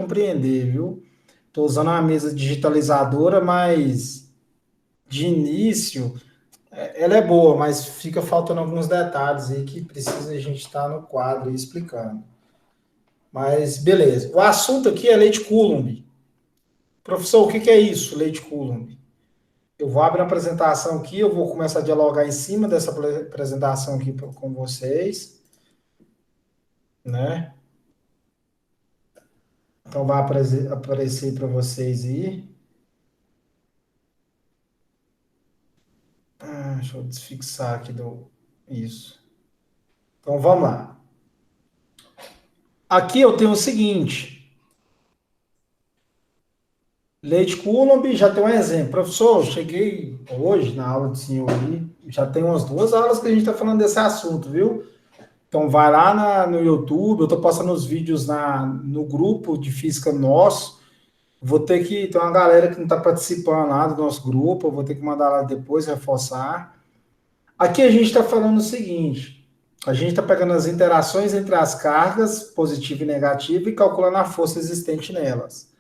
compreender, viu? Estou usando uma mesa digitalizadora, mas de início ela é boa, mas fica faltando alguns detalhes aí que precisa a gente estar no quadro aí explicando. Mas beleza. O assunto aqui é leite Coulomb. Professor, o que é isso, leite Coulomb? Eu vou abrir uma apresentação aqui, eu vou começar a dialogar em cima dessa apresentação aqui com vocês, né? Então vai aparecer para vocês aí. Deixa eu desfixar aqui do isso. Então vamos lá. Aqui eu tenho o seguinte: leite Coulomb já tem um exemplo. Professor, eu cheguei hoje na aula do senhor aí, já tem umas 2 aulas que a gente está falando desse assunto, viu? Então vai lá no YouTube, eu estou passando os vídeos no grupo de física nosso. Vou ter que. Tem uma galera que não está participando lá do nosso grupo, eu vou ter que mandar lá depois, reforçar. Aqui a gente está falando o seguinte: a gente está pegando as interações entre as cargas, positiva e negativa, e calculando a força existente nelas.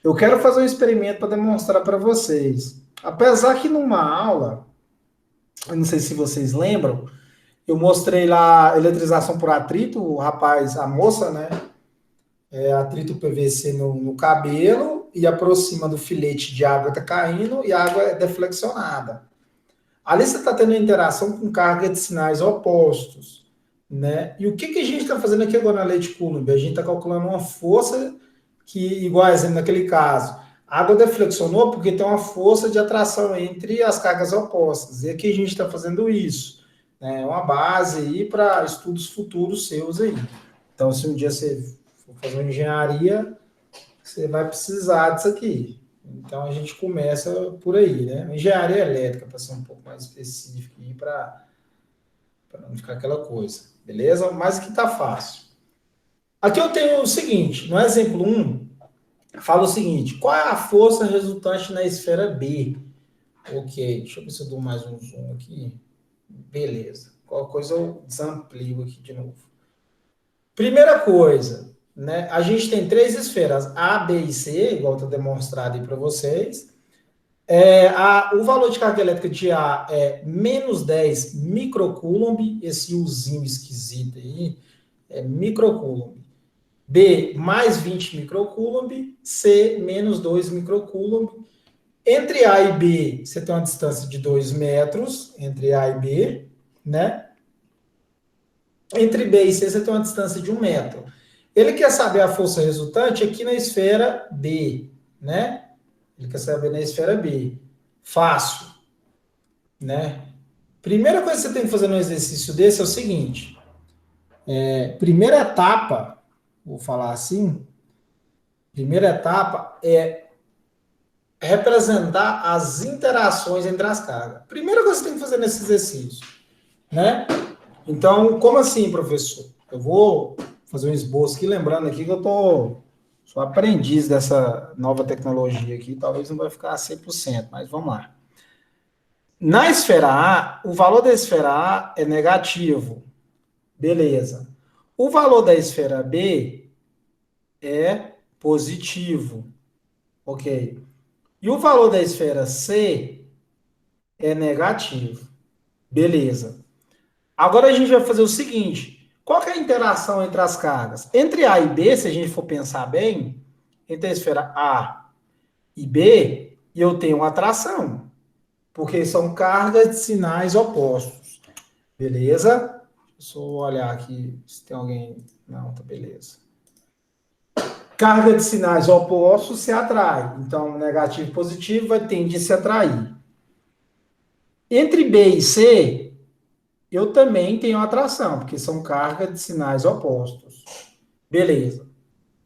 Eu quero fazer um experimento para demonstrar para vocês. Apesar que numa aula, eu não sei se vocês lembram, eu mostrei lá a eletrização por atrito, o rapaz, a moça, né? Atrito PVC no cabelo e aproxima do filete de água está caindo e a água é deflexionada. Ali você está tendo interação com carga de sinais opostos, né? E o que a gente está fazendo aqui agora na lei de Coulomb? A gente está calculando uma força que, igual exemplo naquele caso, a água deflexionou porque tem uma força de atração entre as cargas opostas. E aqui a gente está fazendo isso, né? É uma base aí para estudos futuros seus aí. Então, se um dia você for fazer uma engenharia, você vai precisar disso aqui. Então a gente começa por aí, né? Engenharia elétrica, para ser um pouco mais específico aí, para não ficar aquela coisa, beleza? Mas aqui tá fácil. Aqui eu tenho o seguinte, no exemplo 1, fala o seguinte: qual é a força resultante na esfera B? Ok, deixa eu ver se eu dou mais um zoom aqui. Beleza. Qualquer coisa eu desamplio aqui de novo. Primeira coisa, né? A gente tem 3 esferas, A, B e C, igual está demonstrado aí para vocês. O valor de carga elétrica de A é menos 10 microcoulomb, esse Uzinho esquisito aí, é microcoulomb. B, mais 20 microcoulomb. C, menos 2 microcoulomb. Entre A e B, você tem uma distância de 2 metros, entre A e B, né? Entre B e C, você tem uma distância de 1 metro. Ele quer saber a força resultante aqui na esfera B, né? Ele quer saber na esfera B. Fácil, né? Primeira coisa que você tem que fazer no exercício desse é o seguinte: primeira etapa, vou falar assim, primeira etapa é representar as interações entre as cargas. Primeira coisa que você tem que fazer nesse exercício, né? Então, como assim, professor? Eu vou fazer um esboço aqui, lembrando aqui que sou aprendiz dessa nova tecnologia aqui, talvez não vai ficar 100%, mas vamos lá. Na esfera A, o valor da esfera A é negativo. Beleza. O valor da esfera B é positivo. Ok. E o valor da esfera C é negativo. Beleza. Agora a gente vai fazer o seguinte: qual que é a interação entre as cargas? Entre A e B, se a gente for pensar bem, entre a esfera A e B, eu tenho uma atração, porque são cargas de sinais opostos. Beleza? Deixa eu olhar aqui se tem alguém. Não, tá beleza. Carga de sinais opostos se atrai. Então, negativo e positivo vai tender a se atrair. Entre B e C, eu também tenho atração, porque são cargas de sinais opostos. Beleza.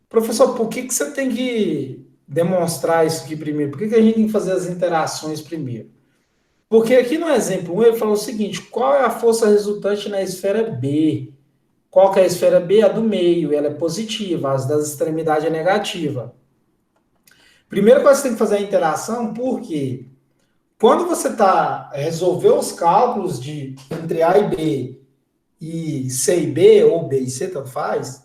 Professor, por que você tem que demonstrar isso aqui primeiro? Por que a gente tem que fazer as interações primeiro? Porque aqui no exemplo 1 ele falou o seguinte: qual é a força resultante na esfera B? Qual que é a esfera B? A do meio, ela é positiva, as das extremidades é negativa. Primeiro que você tem que fazer a interação, porque quando você está resolver os cálculos entre A e B, e C e B, ou B e C, tanto faz,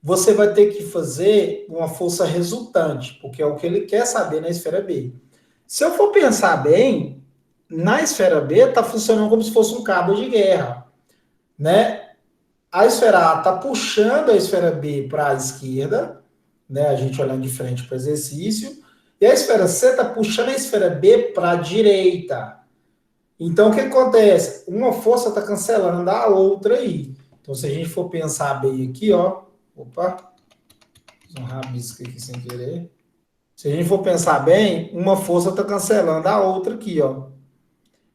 você vai ter que fazer uma força resultante, porque é o que ele quer saber na esfera B. Se eu for pensar bem, na esfera B está funcionando como se fosse um cabo de guerra, né? A esfera A está puxando a esfera B para a esquerda, né? A gente olhando de frente para o exercício, e a esfera C está puxando a esfera B para a direita. Então, o que acontece? Uma força está cancelando a outra aí. Então, se a gente for pensar bem aqui, ó. Opa, fiz um rabisco aqui sem querer. Se a gente for pensar bem, uma força está cancelando a outra aqui, ó.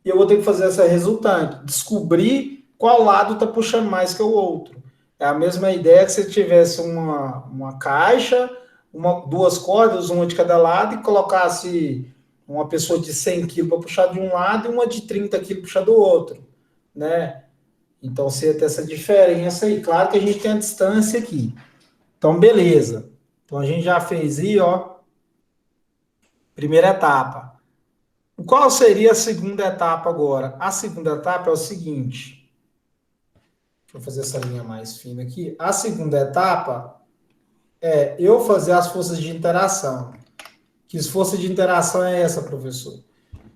E eu vou ter que fazer essa resultante, descobrir qual lado está puxando mais que o outro. É a mesma ideia que se tivesse uma caixa, duas cordas, uma de cada lado, e colocasse uma pessoa de 100 quilos para puxar de um lado e uma de 30 quilos puxar do outro, né? Então, você ia ter essa diferença aí. Claro que a gente tem a distância aqui. Então, beleza. Então, a gente já fez aí, ó, primeira etapa. Qual seria a segunda etapa agora? A segunda etapa é o seguinte. Deixa eu fazer essa linha mais fina aqui. A segunda etapa é eu fazer as forças de interação. Que força de interação é essa, professor?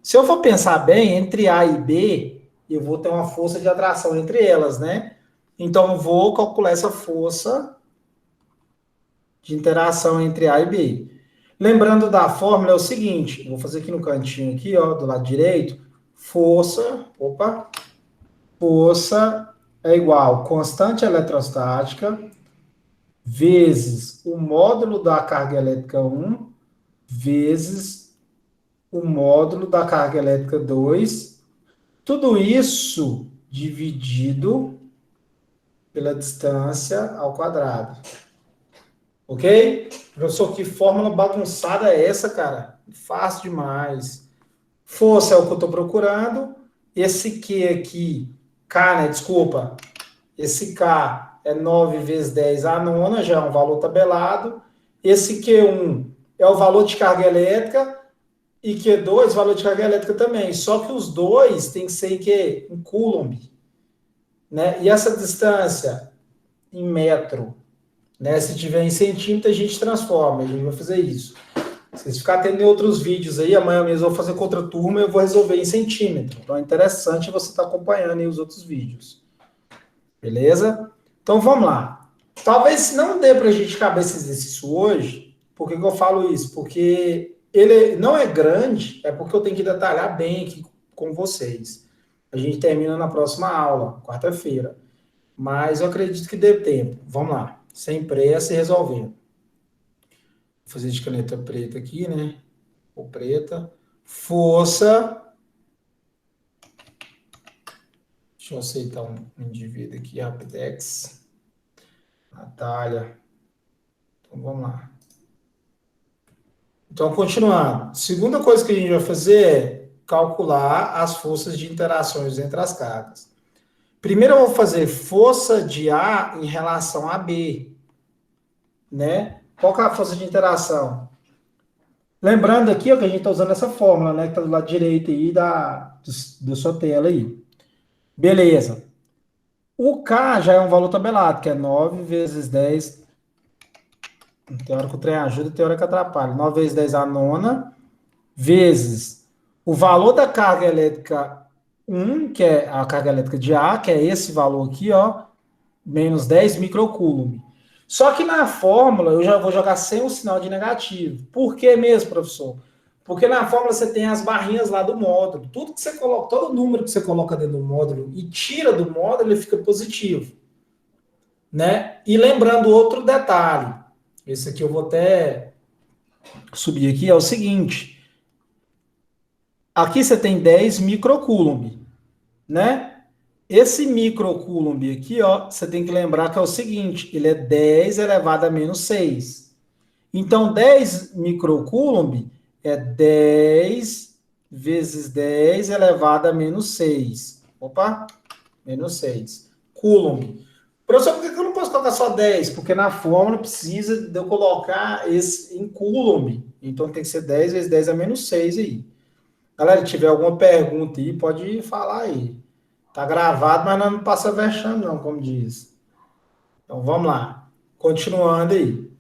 Se eu for pensar bem, entre A e B, eu vou ter uma força de atração entre elas, né? Então, eu vou calcular essa força de interação entre A e B. Lembrando da fórmula, é o seguinte, vou fazer aqui no cantinho, aqui, ó, do lado direito, força é igual constante eletrostática vezes o módulo da carga elétrica 1 vezes o módulo da carga elétrica 2, tudo isso dividido pela distância ao quadrado. Ok? Professor, que fórmula bagunçada é essa, cara? Fácil demais. Força é o que eu estou procurando. Esse Q aqui, K, né? Desculpa. Esse K é 9 vezes 10 a nona, já é um valor tabelado. Esse Q1 é o valor de carga elétrica e Q2, valor de carga elétrica também. Só que os dois tem que ser em Coulomb, né? E essa distância em metro, né? Se tiver em centímetro, a gente transforma. A gente vai fazer isso. Se vocês ficarem atendendo outros vídeos aí, amanhã mesmo eu vou fazer com outra turma e eu vou resolver em centímetro. Então é interessante você estar acompanhando aí os outros vídeos. Beleza? Então vamos lá. Talvez não dê para a gente caber esse exercício hoje. Por que eu falo isso? Porque ele não é grande, é porque eu tenho que detalhar bem aqui com vocês. A gente termina na próxima aula, quarta-feira. Mas eu acredito que dê tempo. Vamos lá. Sem pressa e resolvendo. Vou fazer de caneta preta aqui, né? Ou preta. Força. Deixa eu aceitar um indivíduo aqui, Rapidex. Natália. Então vamos lá. Então, continuando. Segunda coisa que a gente vai fazer é calcular as forças de interações entre as cargas. Primeiro eu vou fazer força de A em relação a B, né? Qual que é a força de interação? Lembrando aqui ó, que a gente está usando essa fórmula, né? Que está do lado direito aí da sua tela aí. Beleza. O K já é um valor tabelado, que é 9 vezes 10. Tem hora que o trem ajuda, tem hora que atrapalha. 9 vezes 10 a nona, vezes o valor da carga elétrica 1, que é a carga elétrica de A, que é esse valor aqui, ó, menos 10 microcoulomb. Só que na fórmula eu já vou jogar sem o sinal de negativo. Por que mesmo, professor? Porque na fórmula você tem as barrinhas lá do módulo. Tudo que você coloca, todo número que você coloca dentro do módulo e tira do módulo, ele fica positivo, né? E lembrando outro detalhe, esse aqui eu vou até subir aqui, é o seguinte. Aqui você tem 10 microcoulomb, né? Esse microcoulomb aqui, ó, você tem que lembrar que é o seguinte, ele é 10 elevado a menos 6. Então, 10 microcoulomb é 10 vezes 10 elevado a menos 6. Opa, menos 6. Coulomb. Professor, por que eu não posso colocar só 10? Porque na fórmula precisa de eu colocar esse em coulomb. Então, tem que ser 10 vezes 10 a menos 6 aí. Galera, se tiver alguma pergunta aí, pode falar aí. Tá gravado, mas não passa vexame, não, como diz. Então, vamos lá. Continuando aí.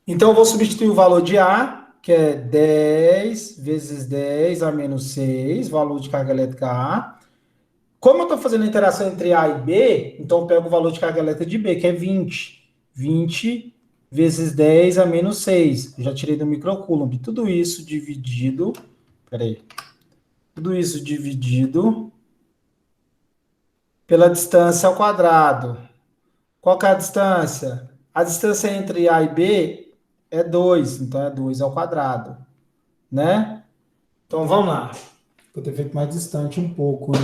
Então, eu vou substituir o valor de A, que é 10 vezes 10 a menos 6, valor de carga elétrica A. Como eu estou fazendo a interação entre A e B, então eu pego o valor de carga elétrica de B, que é 20. 20 vezes 10 a menos 6. Eu já tirei do microcoulomb. Tudo isso dividido... Peraí. Tudo isso dividido pela distância ao quadrado. Qual que é a distância? A distância entre A e B é 2, então é 2 ao quadrado, né? Então vamos lá. Vou ter feito mais distante um pouco, né?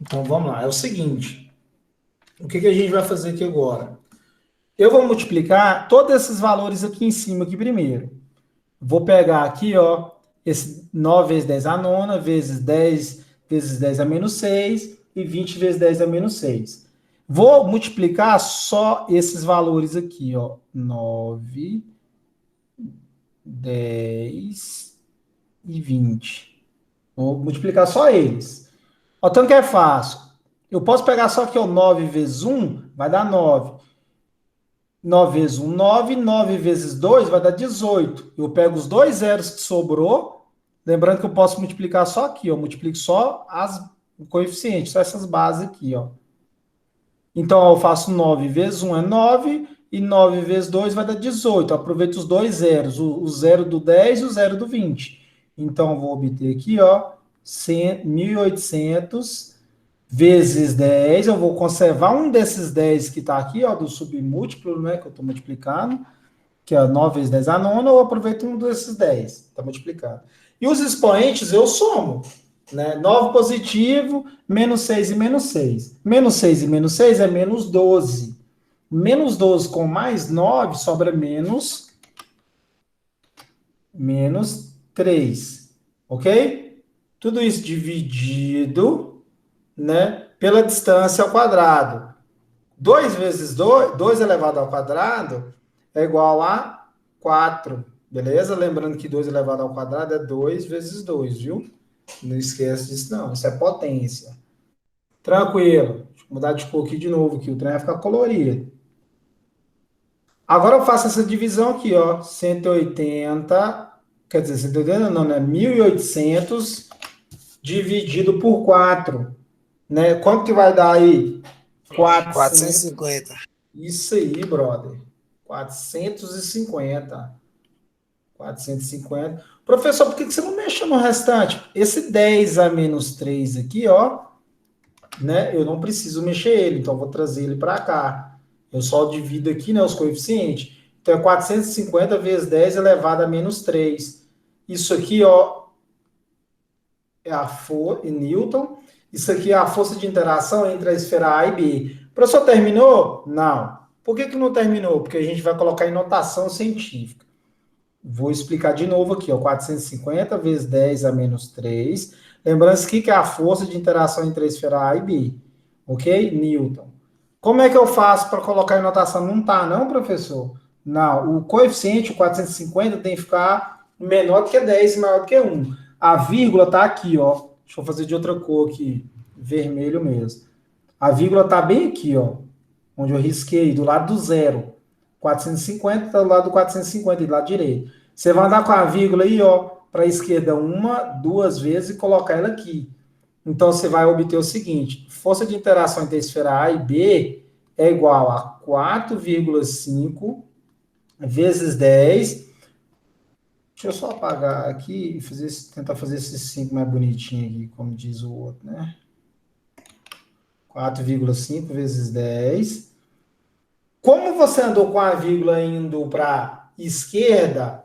Então vamos lá. É o seguinte. O que a gente vai fazer aqui agora? Eu vou multiplicar todos esses valores aqui em cima aqui primeiro. Vou pegar aqui, ó, esse 9 vezes 10 a nona, vezes 10 vezes 10 a menos 6 e 20 vezes 10 a menos 6. Vou multiplicar só esses valores aqui, ó. 9, 10 e 20. Vou multiplicar só eles. Ó, tanto que é fácil. Eu posso pegar só aqui, ó, 9 vezes 1, vai dar 9. 9 vezes 1, 9. 9 vezes 2 vai dar 18. Eu pego os dois zeros que sobrou. Lembrando que eu posso multiplicar só aqui, ó. Multiplico só o coeficiente, só essas bases aqui, ó. Então, eu faço 9 vezes 1 é 9. E 9 vezes 2 vai dar 18. Eu aproveito os dois zeros. O zero do 10 e o zero do 20. Então, eu vou obter aqui, ó. 1.800 vezes 10, eu vou conservar um desses 10 que está aqui, ó, do submúltiplo, né, que eu estou multiplicando, que é 9 vezes 10 a nona, eu aproveito um desses 10, está multiplicado. E os expoentes eu somo, né, 9 positivo, menos 6 e menos 6. Menos 6 e menos 6 é menos 12. Menos 12 com mais 9 sobra menos 3, ok? Tudo isso dividido, né, pela distância ao quadrado. 2 vezes 2, 2 elevado ao quadrado é igual a 4, beleza? Lembrando que 2 elevado ao quadrado é 2 vezes 2, viu? Não esquece disso, não. Isso é potência. Tranquilo. Deixa eu mudar de cor aqui de novo, que o trem vai ficar colorido. Agora eu faço essa divisão aqui, ó. 180, quer dizer, 180 não, né? 1.800 dividido por 4. Né? Quanto que vai dar aí? 400. 450. Isso aí, brother. 450. 450. Professor, por que você não mexe no restante? Esse 10 a menos 3 aqui, ó, né? Eu não preciso mexer ele, então eu vou trazer ele para cá. Eu só divido aqui, né, os coeficientes. Então é 450 vezes 10 elevado a menos 3. Isso aqui, ó, é a força em Newton. Isso aqui é a força de interação entre a esfera A e B. O professor terminou? Não. Por que não terminou? Porque a gente vai colocar em notação científica. Vou explicar de novo aqui, ó, 450 vezes 10 a menos 3. Lembrando que é a força de interação entre a esfera A e B. Ok? Newton. Como é que eu faço para colocar em notação? Não tá, não, professor? Não. O coeficiente, o 450, tem que ficar menor do que 10 e maior do que 1. A vírgula tá aqui, ó. Deixa eu fazer de outra cor aqui. Vermelho mesmo. A vírgula tá bem aqui, ó. Onde eu risquei, do lado do zero. 450 está do lado do 450, do lado direito. Você vai andar com a vírgula aí, ó, para a esquerda uma, duas vezes e colocar ela aqui. Então, você vai obter o seguinte: força de interação entre a esfera A e B é igual a 4,5 vezes 10. Deixa eu só apagar aqui e tentar fazer esse 5 mais bonitinho aqui, como diz o outro, né? 4,5 vezes 10. Como você andou com a vírgula indo para esquerda,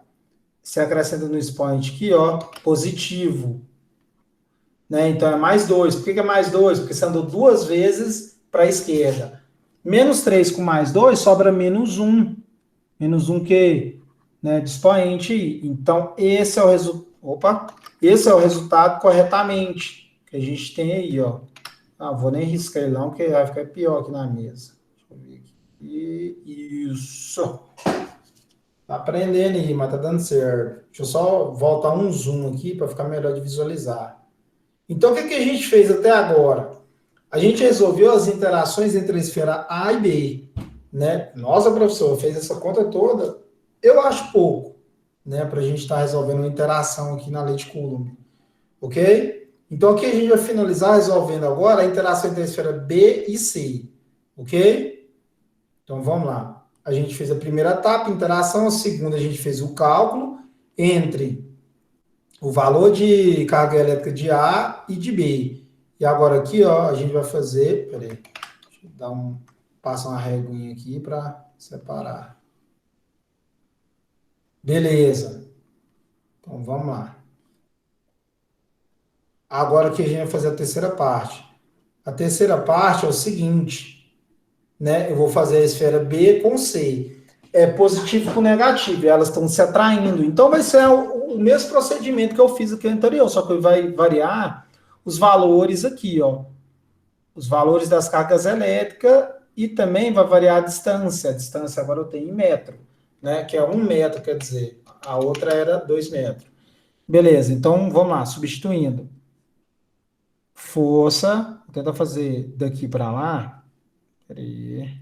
você acrescenta no expoente aqui, ó, positivo. Né? Então é mais 2. Por que é mais 2? Porque você andou duas vezes para a esquerda. Menos 3 com mais 2 sobra menos 1. Menos 1 que, né, de expoente aí. Então esse é o resultado. Opa! Esse é o resultado corretamente que a gente tem aí, ó. Ah, vou nem riscar ele não, porque vai ficar pior aqui na mesa. Deixa eu ver aqui. Isso. Tá aprendendo aí, mas tá dando certo. Deixa eu só voltar zoom aqui para ficar melhor de visualizar. Então, o que a gente fez até agora? A gente resolveu as interações entre a esfera A e B, né? Nossa, professor, fez essa conta toda. Eu acho pouco, né? Para a gente estar resolvendo uma interação aqui na lei de Coulomb, ok? Então aqui a gente vai finalizar resolvendo agora a interação entre a esfera B e C, ok? Então vamos lá. A gente fez a primeira etapa, interação, a segunda a gente fez o cálculo entre o valor de carga elétrica de A e de B. E agora aqui, ó, a gente vai fazer, peraí, deixa eu dar passar uma reguinha aqui para separar. Beleza. Então vamos lá. Agora aqui a gente vai fazer a terceira parte. A terceira parte é o seguinte, né? Eu vou fazer a esfera B com C. É positivo com negativo, e elas estão se atraindo. Então vai ser o mesmo procedimento que eu fiz aqui anterior, só que vai variar os valores aqui, ó. Os valores das cargas elétricas e também vai variar a distância. A distância agora eu tenho em metro, né? Que é 1 metro, quer dizer. A outra era 2 metros. Beleza, então vamos lá, substituindo. Força, vou tentar fazer daqui para lá. Peraí.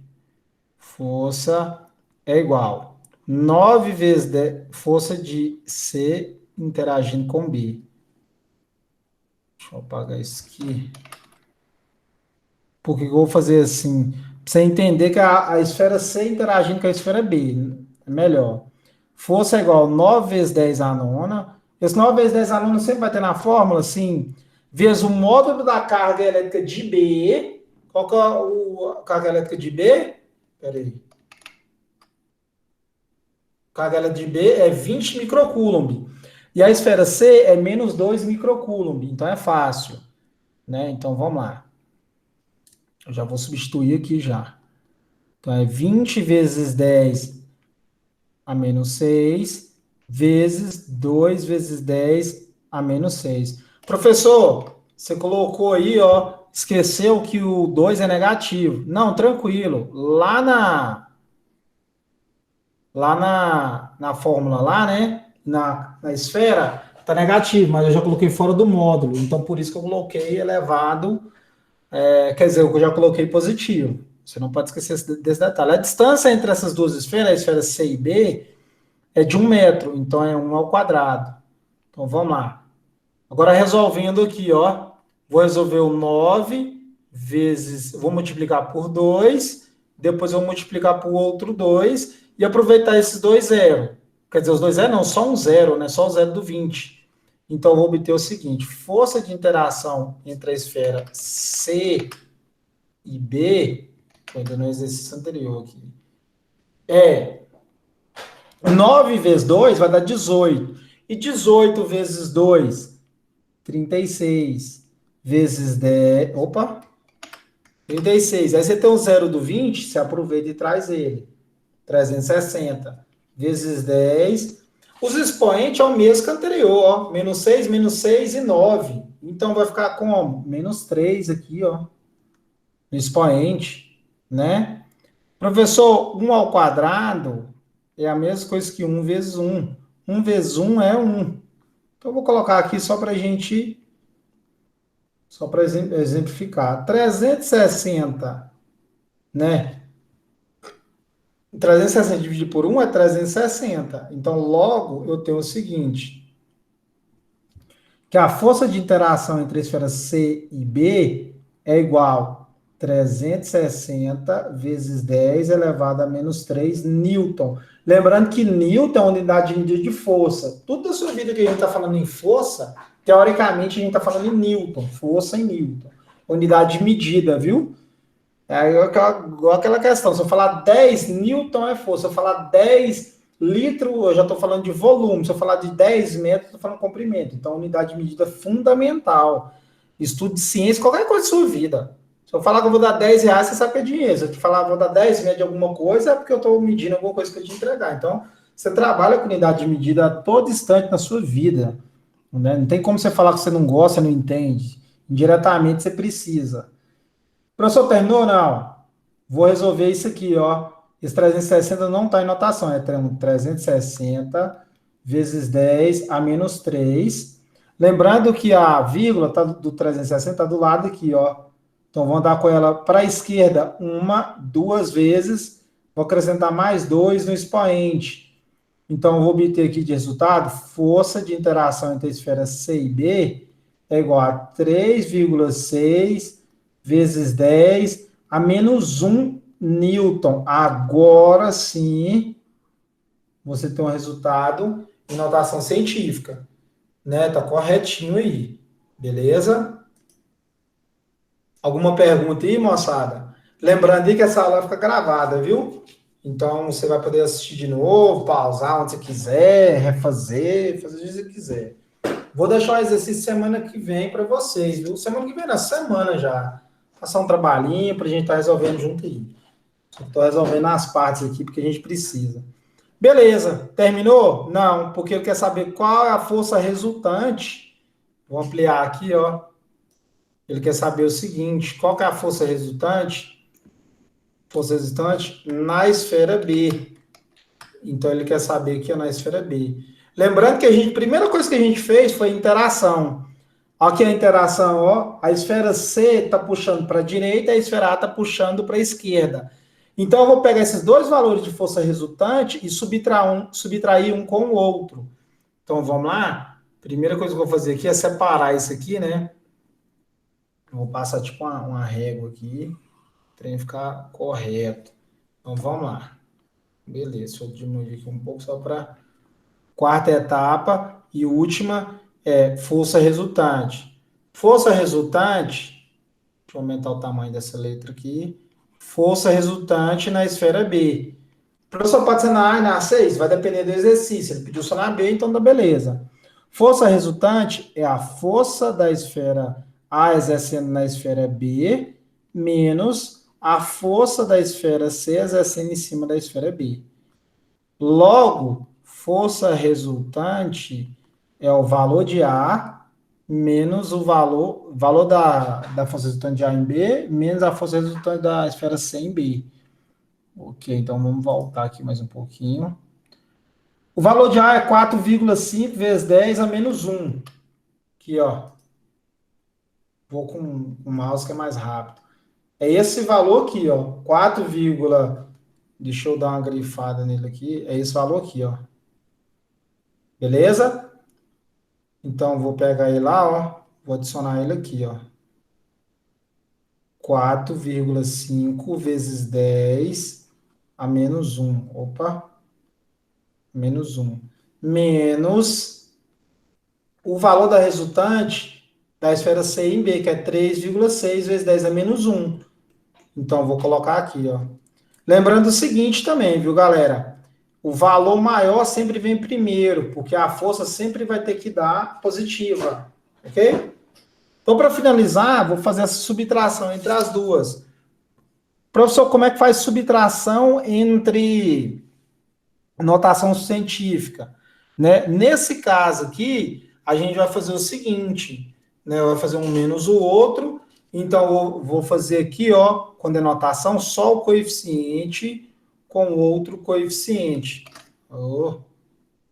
Força é igual 9 vezes força de C interagindo com B. Deixa eu apagar isso aqui. Por que eu vou fazer assim? Pra você entender que a esfera C interagindo com a esfera B. É melhor. Força é igual a 9 vezes 10 a nona. Esse 9 vezes 10 a nona sempre vai ter na fórmula, assim, vezes o módulo da carga elétrica de B. Qual que é a carga elétrica de B? Peraí. Carga elétrica de B é 20 microcoulomb. E a esfera C é menos 2 microcoulomb. Então é fácil, né? Então vamos lá. Eu já vou substituir aqui já. Então é 20 vezes 10 a menos 6 vezes 2 vezes 10 a menos 6. Professor, você colocou aí, ó, esqueceu que o 2 é negativo. Não, tranquilo. Lá na fórmula lá, né? Na esfera, tá negativo, mas eu já coloquei fora do módulo. Então, por isso que eu coloquei elevado, quer dizer, eu já coloquei positivo. Você não pode esquecer desse detalhe. A distância entre essas duas esferas, a esfera C e B, é de 1 metro, então é 1 ao quadrado. Então vamos lá. Agora resolvendo aqui, ó. Vou resolver o 9 vezes. Vou multiplicar por 2, depois eu vou multiplicar por outro 2 e aproveitar esses dois zeros. Quer dizer, os dois zeros não, só um zero, né? Só o zero do 20. Então eu vou obter o seguinte: força de interação entre a esfera C e B, ainda no exercício anterior aqui, é 9 vezes 2 vai dar 18. E 18 vezes 2, 36. Vezes 10. Opa! 36. Aí você tem o zero do 20, você aproveita e traz ele. 360. Vezes 10. Os expoentes é o mesmo que o anterior, ó. Menos 6 e 9. Então vai ficar como? Menos 3 aqui, ó. No expoente, né? Professor, 1 ao quadrado é a mesma coisa que 1 vezes 1. 1 vezes 1 é 1. Então, eu vou colocar aqui só para exemplificar. 360, né? 360 dividido por 1 é 360. Então, logo, eu tenho o seguinte, que a força de interação entre a esfera C e B é igual a 360 vezes 10 elevado a menos 3 Newton. Lembrando que Newton é uma unidade de medida de força. Tudo da sua vida que a gente está falando em força, teoricamente a gente está falando em Newton, força em Newton. Unidade de medida, viu? É igual aquela questão, se eu falar 10 Newton é força, se eu falar 10 litros, eu já estou falando de volume, se eu falar de 10 metros, eu estou falando de comprimento. Então, unidade de medida fundamental. Estudo de ciência, qualquer coisa da sua vida. Se eu falar que eu vou dar 10 reais, você sabe que é dinheiro. Se eu te falar que eu vou dar 10 metros de alguma coisa, é porque eu estou medindo alguma coisa que eu te entregar. Então, você trabalha com unidade de medida a todo instante na sua vida. Né? Não tem como você falar que você não gosta, não entende. Indiretamente você precisa. Professor, terminou ou não? Vou resolver isso aqui, ó. Esse 360 não está em notação, é 360 vezes 10 a menos 3. Lembrando que a vírgula tá do 360 está do lado aqui, ó. Então, vou andar com ela para a esquerda uma, duas vezes, vou acrescentar mais 2 no expoente. Então, eu vou obter aqui de resultado, força de interação entre a esfera C e B é igual a 3,6 vezes 10 a menos 1 newton. Agora sim, você tem um resultado em notação científica, né? Tá corretinho aí, beleza? Alguma pergunta aí, moçada? Lembrando aí que essa aula fica gravada, viu? Então você vai poder assistir de novo, pausar onde você quiser, refazer, fazer o que você quiser. Vou deixar o exercício semana que vem para vocês, viu? Semana que vem, na semana já. Passar um trabalhinho para a gente estar resolvendo junto aí. Estou resolvendo as partes aqui porque a gente precisa. Beleza, terminou? Não, porque ele quer saber qual é a força resultante. Vou ampliar aqui, ó. Ele quer saber o seguinte: qual que é a força resultante? Força resultante na esfera B. Então ele quer saber aqui ó, na esfera B. Lembrando que a primeira coisa que a gente fez foi interação. Aqui a interação, ó, a esfera C está puxando para a direita, a esfera A está puxando para a esquerda. Então eu vou pegar esses dois valores de força resultante e subtrair um com o outro. Então vamos lá? Primeira coisa que eu vou fazer aqui é separar isso aqui, né? Eu vou passar tipo uma régua aqui, para ficar correto. Então vamos lá. Beleza, deixa eu diminuir aqui um pouco só para quarta etapa e última é força resultante. Força resultante, deixa eu aumentar o tamanho dessa letra aqui. Força resultante na esfera B. O professor pode ser na A e na C, vai depender do exercício. Ele pediu só na B, então dá beleza. Força resultante é a força da esfera A exercendo na esfera B menos a força da esfera C exercendo em cima da esfera B. Logo, força resultante é o valor de A menos o valor da força resultante de A em B, menos a força resultante da esfera C em B. Ok, então vamos voltar aqui mais um pouquinho. O valor de A é 4,5 vezes 10 a menos 1. Aqui, ó. Vou com o mouse que é mais rápido. É esse valor aqui, ó. 4, deixa eu dar uma grifada nele aqui. É esse valor aqui, ó. Beleza? Então, vou pegar ele lá, ó. Vou adicionar ele aqui, ó. 4,5 vezes 10 a menos 1. Opa. Menos 1. Menos o valor da resultante da esfera C em B, que é 3,6 vezes 10 a menos 1. Então, vou colocar aqui, ó. Lembrando o seguinte também, viu, galera? O valor maior sempre vem primeiro, porque a força sempre vai ter que dar positiva, ok? Então, para finalizar, vou fazer essa subtração entre as duas. Professor, como é que faz subtração entre notação científica? Né? Nesse caso aqui, a gente vai fazer o seguinte, né? Vai fazer um menos o outro, então eu vou fazer aqui, ó, quando é notação, só o coeficiente com outro coeficiente. Oh,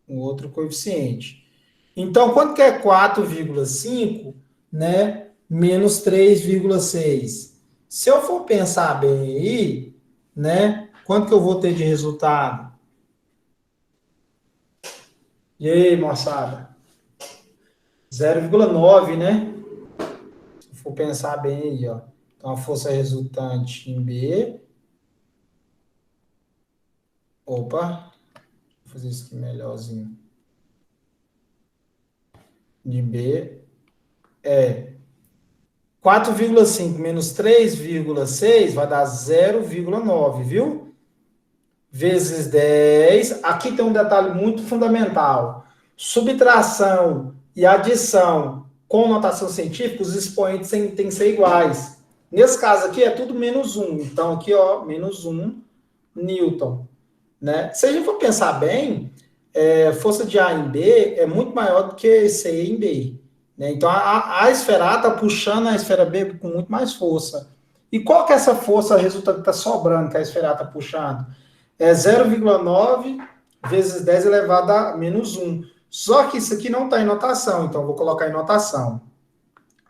um outro coeficiente. Então, quanto que é 4,5, né, menos 3,6? Se eu for pensar bem aí, né, quanto que eu vou ter de resultado? E aí, moçada? 0,9, né? Se eu for pensar bem aí, ó. Então, a força resultante em B. Opa, vou fazer isso aqui melhorzinho. De B é 4,5 menos 3,6 vai dar 0,9, viu? Vezes 10. Aqui tem um detalhe muito fundamental. Subtração e adição com notação científica, os expoentes têm que ser iguais. Nesse caso aqui é tudo menos 1. Então aqui, ó, menos 1 newton. Né? Se a gente for pensar bem, força de A em B é muito maior do que C em B. Né? Então, a esfera A está puxando a esfera B com muito mais força. E qual que é essa força resultante que está sobrando, que a esfera A está puxando? É 0,9 vezes 10 elevado a menos 1. Só que isso aqui não está em notação, então eu vou colocar em notação.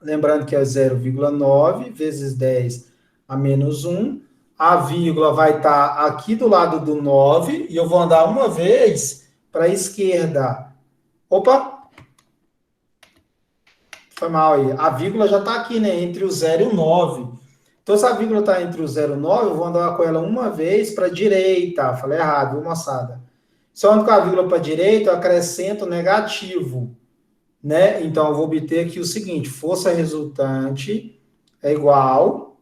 Lembrando que é 0,9 vezes 10 a menos 1. A vírgula vai estar aqui do lado do 9 e eu vou andar uma vez para a esquerda. Opa, foi mal aí. A vírgula já está aqui, né? Entre o 0 e o 9. Então, se a vírgula está entre o 0 e o 9, eu vou andar com ela uma vez para a direita. Falei errado, viu, moçada? Se eu ando com a vírgula para a direita, eu acrescento negativo, né? Então, eu vou obter aqui o seguinte: força resultante é igual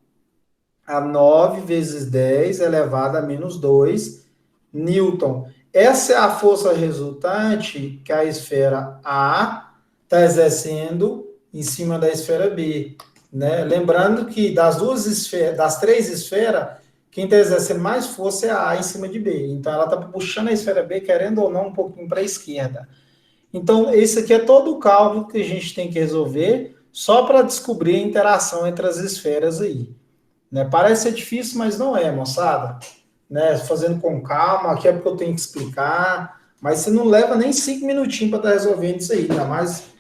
a 9 vezes 10 elevado a menos 2 newton. Essa é a força resultante que a esfera A está exercendo em cima da esfera B, né? Lembrando que das duas esferas, das três esferas, quem está exercendo mais força é a A em cima de B. Então ela está puxando a esfera B, querendo ou não, um pouquinho para a esquerda. Então, esse aqui é todo o cálculo que a gente tem que resolver só para descobrir a interação entre as esferas aí. Né? Parece ser difícil, mas não é, moçada. Né? Fazendo com calma, aqui é porque eu tenho que explicar, mas você não leva nem 5 minutinhos para estar resolvendo isso aí, ainda mais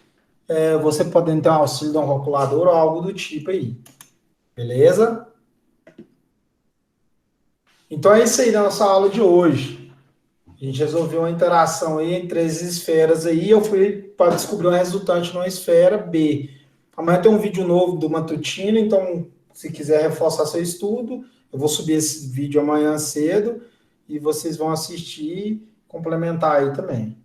você podendo ter um auxílio de um calculador ou algo do tipo aí. Beleza? Então é isso aí da nossa aula de hoje. A gente resolveu uma interação aí entre as esferas aí, eu fui para descobrir um resultante numa esfera B. Amanhã tem um vídeo novo do Matutino, então se quiser reforçar seu estudo, eu vou subir esse vídeo amanhã cedo e vocês vão assistir e complementar aí também.